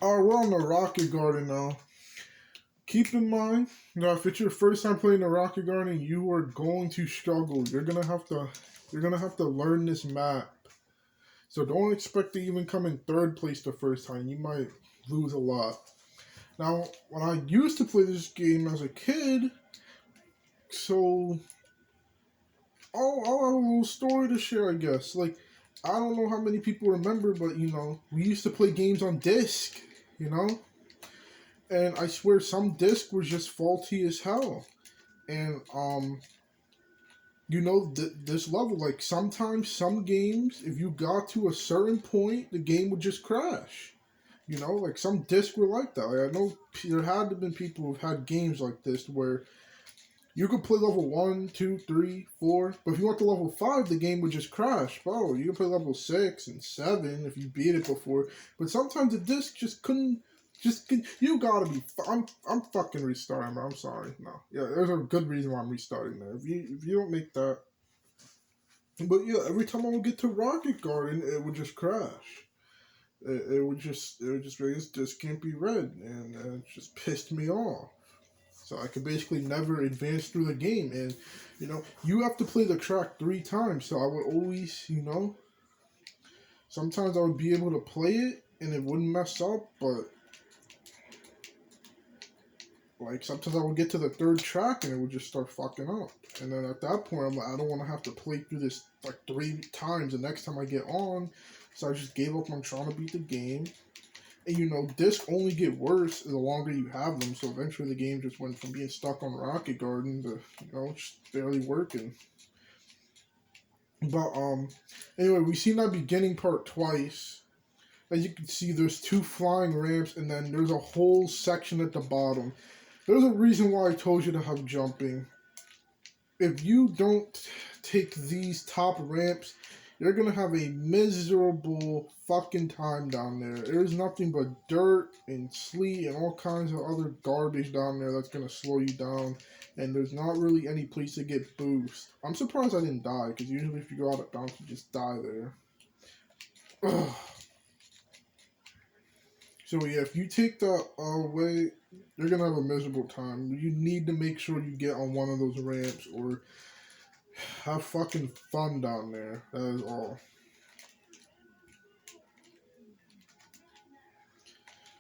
Alright, we're on the Rocket Garden now. Keep in mind, if it's your first time playing the Rocket Garden, you are going to struggle. You're gonna have to learn this map. So don't expect to even come in third place the first time. You might lose a lot. Now, when I used to play this game as a kid, so I'll have a little story to share, I guess. Like, I don't know how many people remember, but we used to play games on disc. You know, and I swear some disc was just faulty as hell. And this level, like sometimes some games, if you got to a certain point, the game would just crash. Like some discs were like that. Like, I know there had to have been people who've had games like this where you could play level 1, 2, 3, 4, but if you went to level 5, the game would just crash. Bro, you could play level 6 and 7 if you beat it before, but sometimes the disc just couldn't. You gotta be. I'm fucking restarting, bro. I'm sorry. No, yeah, there's a good reason why I'm restarting there. If you don't make that, but yeah, every time I would get to Rocket Garden, it would just crash. It would just be, this can't be read, and it just pissed me off. So I could basically never advance through the game, and you have to play the track 3 times. So I would always, sometimes I would be able to play it and it wouldn't mess up, but like sometimes I would get to the third track and it would just start fucking up. And then at that point, I'm like, I don't want to have to play through this like 3 times the next time I get on. So I just gave up on trying to beat the game. And discs only get worse the longer you have them. So eventually the game just went from being stuck on Rocket Garden to, just barely working. But anyway, we've seen that beginning part twice. As you can see, there's 2 flying ramps, and then there's a whole section at the bottom. There's a reason why I told you to have jumping. If you don't take these top ramps, you're gonna have a miserable fucking time down there. There's nothing but dirt and sleet and all kinds of other garbage down there that's gonna slow you down. And there's not really any place to get boost. I'm surprised I didn't die, because usually if you go out of bounds, you just die there. Ugh. So yeah, if you take that away, you're gonna have a miserable time. You need to make sure you get on one of those ramps or have fucking fun down there. That is all.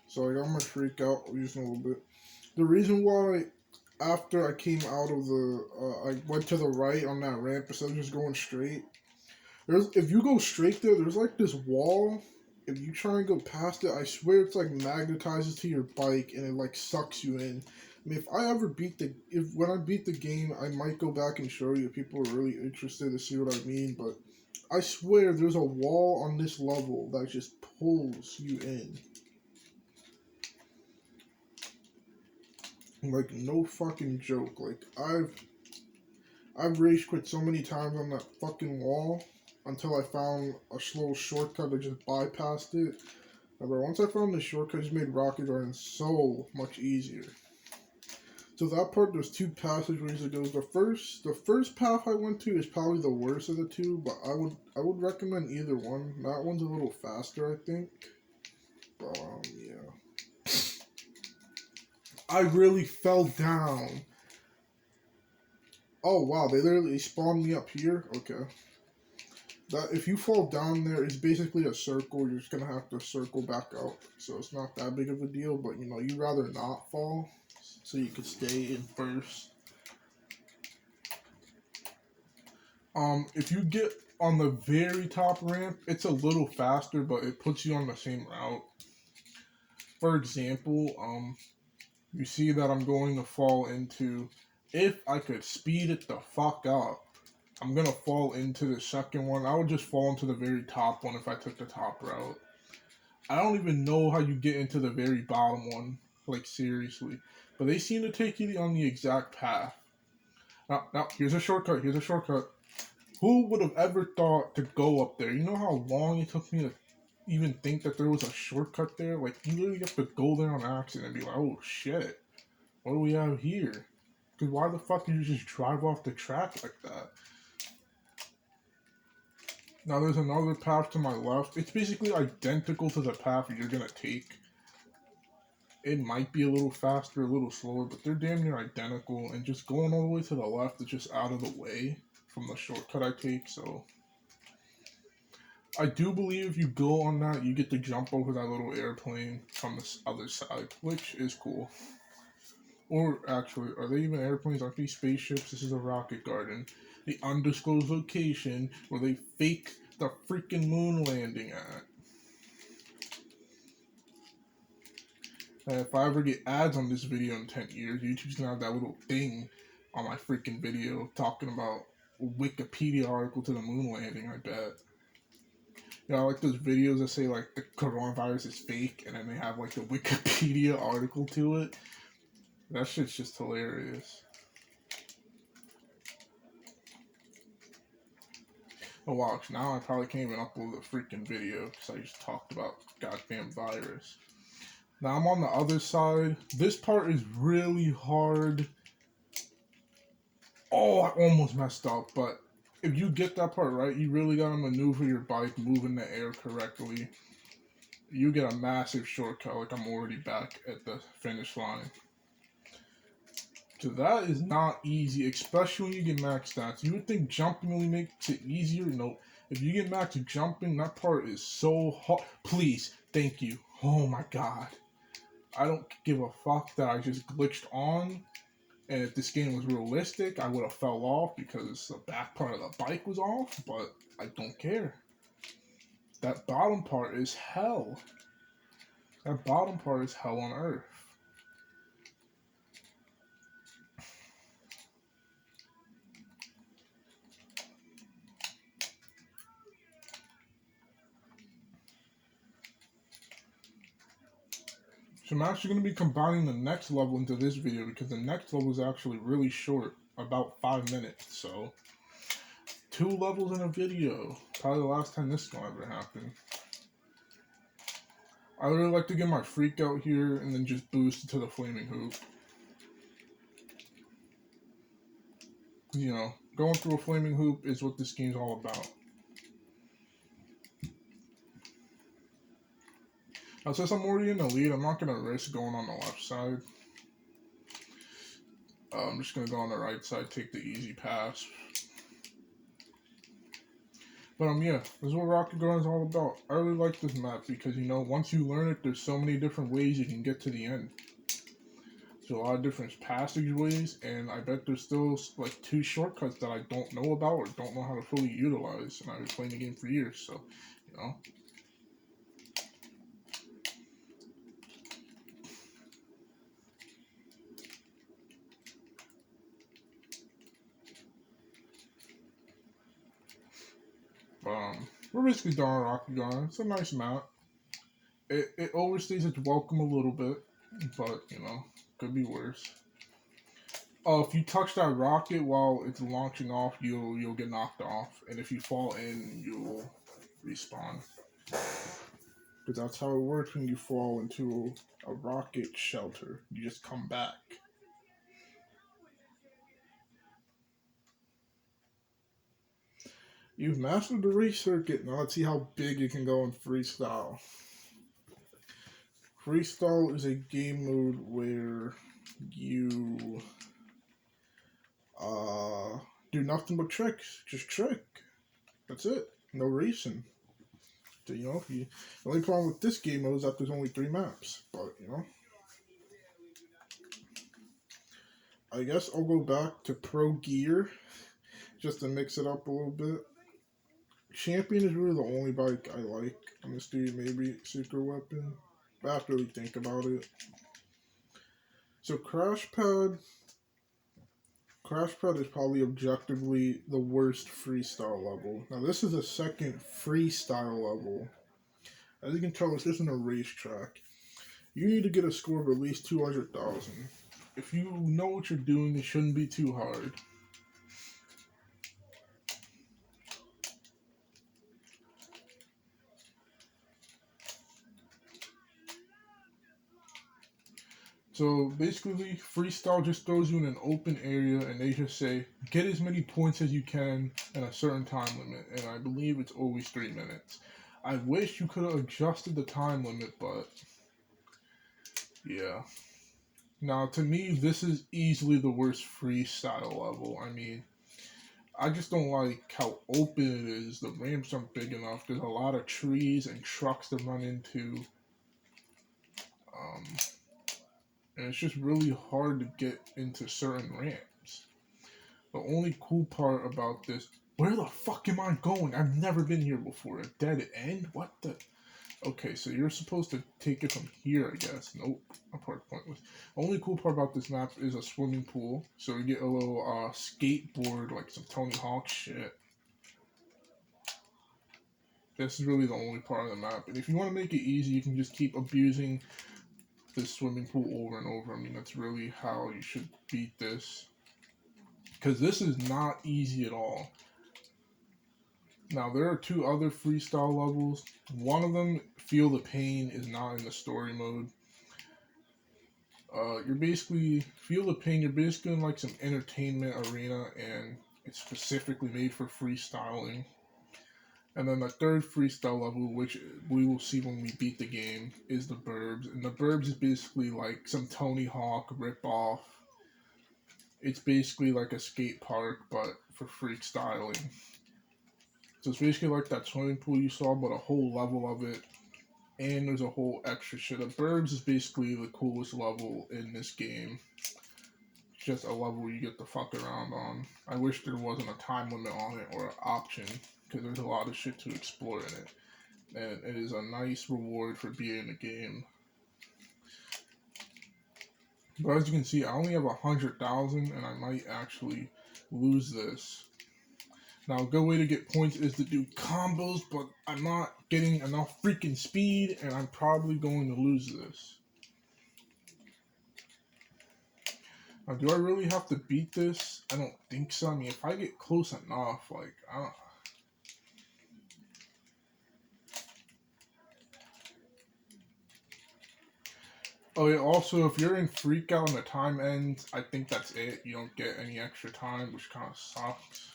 So I got my freak out using a little bit. The reason why after I came out of I went to the right on that ramp instead of just going straight. If you go straight there, there's like this wall. If you try and go past it, I swear it's like magnetizes to your bike and it like sucks you in. I mean, when I beat the game, I might go back and show you if people are really interested to see what I mean. But I swear there's a wall on this level that just pulls you in. Like no fucking joke. Like I've rage quit so many times on that fucking wall until I found a little shortcut that just bypassed it. But once I found the shortcut, it just made Rocket Garden so much easier. So that part, there's 2 passageways that goes. The first path I went to is probably the worst of the 2, but I would recommend either one. That one's a little faster, I think. But yeah. I really fell down. Oh wow, they literally spawned me up here? Okay. That if you fall down there, it's basically a circle. You're just gonna have to circle back up. So it's not that big of a deal, but you'd rather not fall so you could stay in first. If you get on the very top ramp, it's a little faster, but it puts you on the same route. For example, you see that I'm going to fall into, if I could speed it the fuck up, I'm gonna fall into the second one. I would just fall into the very top one if I took the top route. I don't even know how you get into the very bottom one, like seriously. But they seem to take you on the exact path. Now, here's a shortcut. Here's a shortcut. Who would have ever thought to go up there? You know how long it took me to even think that there was a shortcut there? Like, you literally have to go there on accident and be like, oh shit, what do we have here? Because why the fuck did you just drive off the track like that? Now there's another path to my left. It's basically identical to the path you're gonna take. It might be a little faster, a little slower, but they're damn near identical. And just going all the way to the left is just out of the way from the shortcut I take. So I do believe if you go on that, you get to jump over that little airplane from the other side, which is cool. Or actually, are they even airplanes? Aren't these spaceships? This is a rocket garden. The undisclosed location where they fake the freaking moon landing at. And if I ever get ads on this video in 10 years, YouTube's gonna have that little thing on my freaking video talking about a Wikipedia article to the moon landing, I bet. You know, like those videos that say like the coronavirus is fake and then they have like the Wikipedia article to it. That shit's just hilarious. Oh wow, now I probably can't even upload the freaking video because I just talked about goddamn virus. Now I'm on the other side. This part is really hard. Oh, I almost messed up, but if you get that part right, you really gotta maneuver your bike, move in the air correctly. You get a massive shortcut, like I'm already back at the finish line. So that is not easy, especially when you get max stats. You would think jumping only makes it easier. Nope. If you get max jumping, that part is so hard. Please, thank you. Oh my god. I don't give a fuck that I just glitched on. And if this game was realistic, I would have fell off because the back part of the bike was off, but I don't care. That bottom part is hell. That bottom part is hell on earth. So I'm actually going to be combining the next level into this video because the next level is actually really short, about 5 minutes. So 2 levels in a video, probably the last time this is going to ever happen. I really like to get my freak out here and then just boost to the flaming hoop. You know, going through a flaming hoop is what this game's all about. Now, since I'm already in the lead, I'm not going to risk going on the left side. I'm just going to go on the right side, take the easy pass. But yeah, this is what Rocket Garden is all about. I really like this map because, you know, once you learn it, there's so many different ways you can get to the end. There's a lot of different passageways, and I bet there's still like 2 shortcuts that I don't know about or don't know how to fully utilize. And I've been playing the game for years, so, you know. We're basically done on Rocket Garden. It's a nice map. It overstays its welcome a little bit, but, you know, could be worse. If you touch that rocket while it's launching off, you'll get knocked off, and if you fall in, you'll respawn. Because that's how it works when you fall into a rocket shelter. You just come back. You've mastered the race circuit. Now let's see how big it can go in Freestyle. Freestyle is a game mode where you do nothing but tricks. Just trick. That's it. No racing. So, you know, the only problem with this game mode is that there's only 3 maps. But, you know, I guess I'll go back to Pro Gear just to mix it up a little bit. Champion is really the only bike I like on this dude. Maybe Secret Weapon. I have to really think about it. So Crash Pad is probably objectively the worst freestyle level. Now this is the second freestyle level. As you can tell, this isn't a racetrack. You need to get a score of at least 200,000. If you know what you're doing, it shouldn't be too hard. So basically, freestyle just throws you in an open area and they just say, get as many points as you can in a certain time limit. And I believe it's always 3 minutes. I wish you could have adjusted the time limit, but Yeah. Now, to me, this is easily the worst freestyle level. I mean, I just don't like how open it is. The ramps aren't big enough. There's a lot of trees and trucks to run into. Um, and it's just really hard to get into certain ramps. The only cool part about this, where the fuck am I going? I've never been here before. A dead end? What the? Okay, so you're supposed to take it from here, I guess. Nope, a part pointless. Only cool part about this map is a swimming pool, so you get a little skateboard, like some Tony Hawk shit. This is really the only part of the map. And if you want to make it easy, you can just keep abusing this swimming pool over and over. I mean, that's really how you should beat this. Because this is not easy at all. Now, there are two other freestyle levels. One of them, Feel the Pain, is not in the story mode. You're basically, Feel the Pain, you're basically in like some entertainment arena, and it's specifically made for freestyling. And then the third freestyle level, which we will see when we beat the game, is the Burbs. And the Burbs is basically like some Tony Hawk ripoff. It's basically like a skate park, but for freestyling. So it's basically like that swimming pool you saw, but a whole level of it. And there's a whole extra shit. The Burbs is basically the coolest level in this game. It's just a level you get to fuck around on. I wish there wasn't a time limit on it or an option, because there's a lot of shit to explore in it. And it is a nice reward for beating the game. But as you can see, I only have 100,000, and I might actually lose this. Now, a good way to get points is to do combos, but I'm not getting enough freaking speed, and I'm probably going to lose this. Now, do I really have to beat this? I don't think so. I mean, if I get close enough, like, I don't... Oh yeah, also, if you're in Freakstyle and the time ends, I think that's it. You don't get any extra time, which kind of sucks.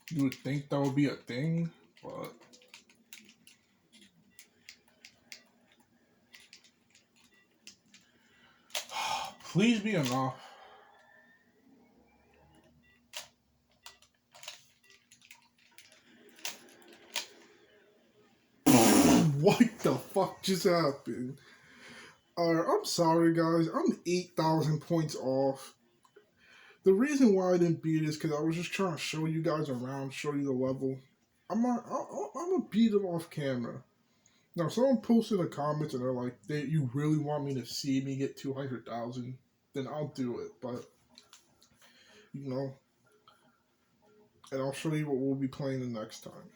You would think that would be a thing, but... Please be enough. What the fuck just happened? I'm sorry, guys. I'm 8,000 points off. The reason why I didn't beat it is because I was just trying to show you guys around, show you the level. I'm gonna beat it off camera. Now, if someone posts in the comments and they're like, you really want me to see me get 200,000, then I'll do it. But, you know, and I'll show you what we'll be playing the next time.